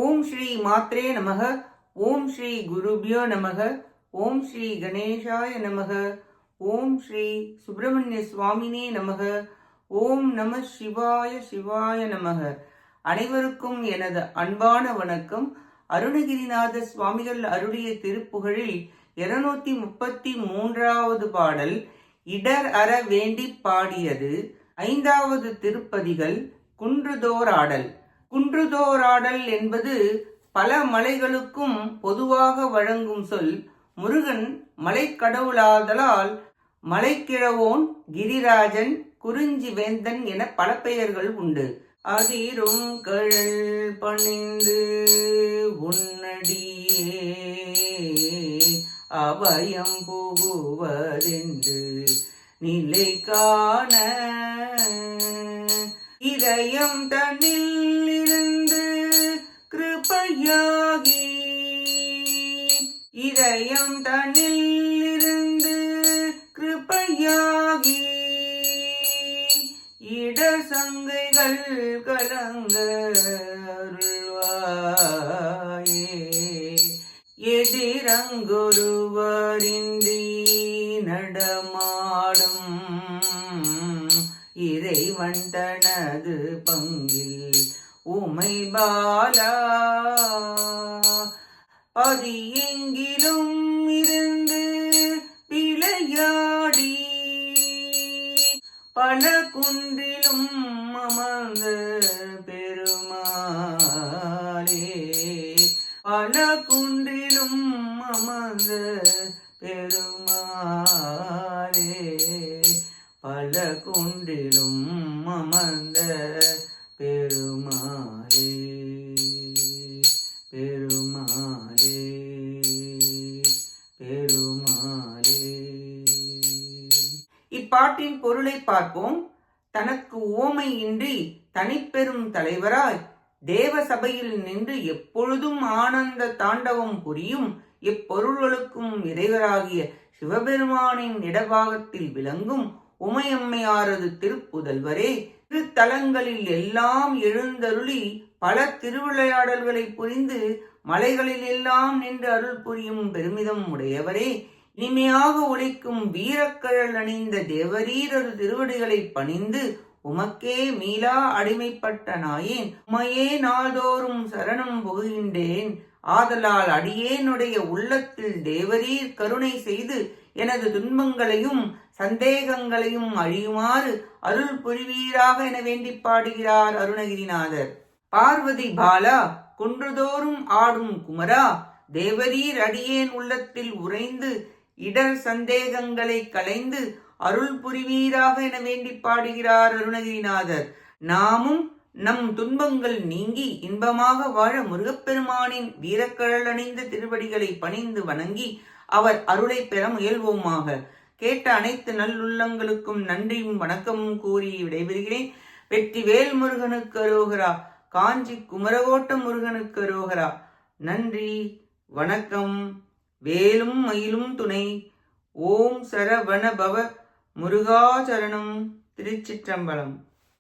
ஓம் ஸ்ரீ மாத்ரே நமக. ஓம் ஸ்ரீ குருபியோ நமக. ஓம் ஸ்ரீ கணேசாய நமக. ஓம் ஸ்ரீ சுப்பிரமணிய சுவாமினே நமக. ஓம் நம சிவாய சிவாய நமக. அனைவருக்கும் எனது அன்பான வணக்கம். அருணகிரிநாத சுவாமிகள் அருளிய திருப்புகழில் 233வது பாடல் இடர் அற வேண்டி பாடியது. 5வது திருப்பதிகள் குன்றுதோறாடல். குன்றுதோறாடல் என்பது பல மலைகளுக்கும் பொதுவாக வழங்கும் சொல். முருகன் மலைக்கடவுளாதலால் மலைக்கிழவோன், கிரிராஜன், குறிஞ்சி வேந்தன் என பல பெயர்கள் உண்டு. அதிரும் கழல் பணிந்து உன்னடியே அபயம் புகுவதென்று நிலை காண இதயம் தன்னில் இருந்து கிருபையாகி இதயம் தன்னில் இருந்து கிருபையாகி இடர் சங்கைகள் கலங்க அருள்வாயே. எதிரங்கொருவரின்றி நடமாடும் இறைவன் தனது பங்கில் உமை பாலா பதியெங்கிலும் இருந்து விளையாடி பல குன்றிலும் அமர்ந்த பெருமாளே. பல குன்றிலும் அமர்ந்த பெருமாளே. பல குன்றிலும் அமர்ந்த பெருமாளே. பெருமாளே பெருமாளே. இப்பாட்டின் பொருளை பார்ப்போம். தனக்கு உவமை இன்றி தனிப்பெரும் தலைவராய் தேவ சபையில் நின்று எப்பொழுதும் ஆனந்த தாண்டவம் புரியும் எப்பொருள்களுக்கும் இறைவராகிய சிவபெருமானின் இடபாகத்தில் விளங்கும் உமையம்மையாரது திருப்புதல்வரே. திருத்தலங்களில் எல்லாம் எழுந்தருளி பல திருவிளையாடல்களை புரிந்து மலைகளில் எல்லாம் நின்று அருள் புரியும் பெருமிதம் உடையவரே. இனிமையாக ஒலிக்கும் வீரக்கழல் அணிந்த தேவரீரது திருவடிகளை பணிந்து உமக்கே மீளா அடிமைப்பட்ட நாயேன். உமையே நாள்தோறும் சரணம் புகுகின்றேன். ஆதலால் அடியேனுடைய உள்ளத்தில் தேவரீர் கருணை செய்து எனது துன்பங்களையும் சந்தேகங்களையும் அழியுமாறு அருள் புரிவீராக என வேண்டி பாடுகிறார் அருணகிரிநாதர். பார்வதி பாலா, குன்றுதோறும் ஆடும் குமரா, தேவரீர் அடியேன் உள்ளத்தில் உறைந்து இடர் சந்தேகங்களை களைந்து அருள் புரிவீராக என வேண்டி பாடுகிறார் அருணகிரிநாதர். நாமும் நம் துன்பங்கள் நீங்கி இன்பமாக வாழ முருகப்பெருமானின் வீரக்கழல் அணிந்த திருவடிகளை பணிந்து வணங்கி அவர் அருளை பெற முயல்வோமாக. கேட்ட அனைத்து நல்லுள்ளங்களுக்கும் நன்றியும் வணக்கமும் கூறி விடைபெறுகிறேன். வெற்றி வேல் முருகனுக்கு அரோகரா. காஞ்சி குமரகோட்ட முருகனுக்கு அரோகரா. நன்றி, வணக்கம். வேலும் மயிலும் துணை. ஓம் சரவண பவ முருகாச்சரணம். திருச்சிற்றம்பலம்.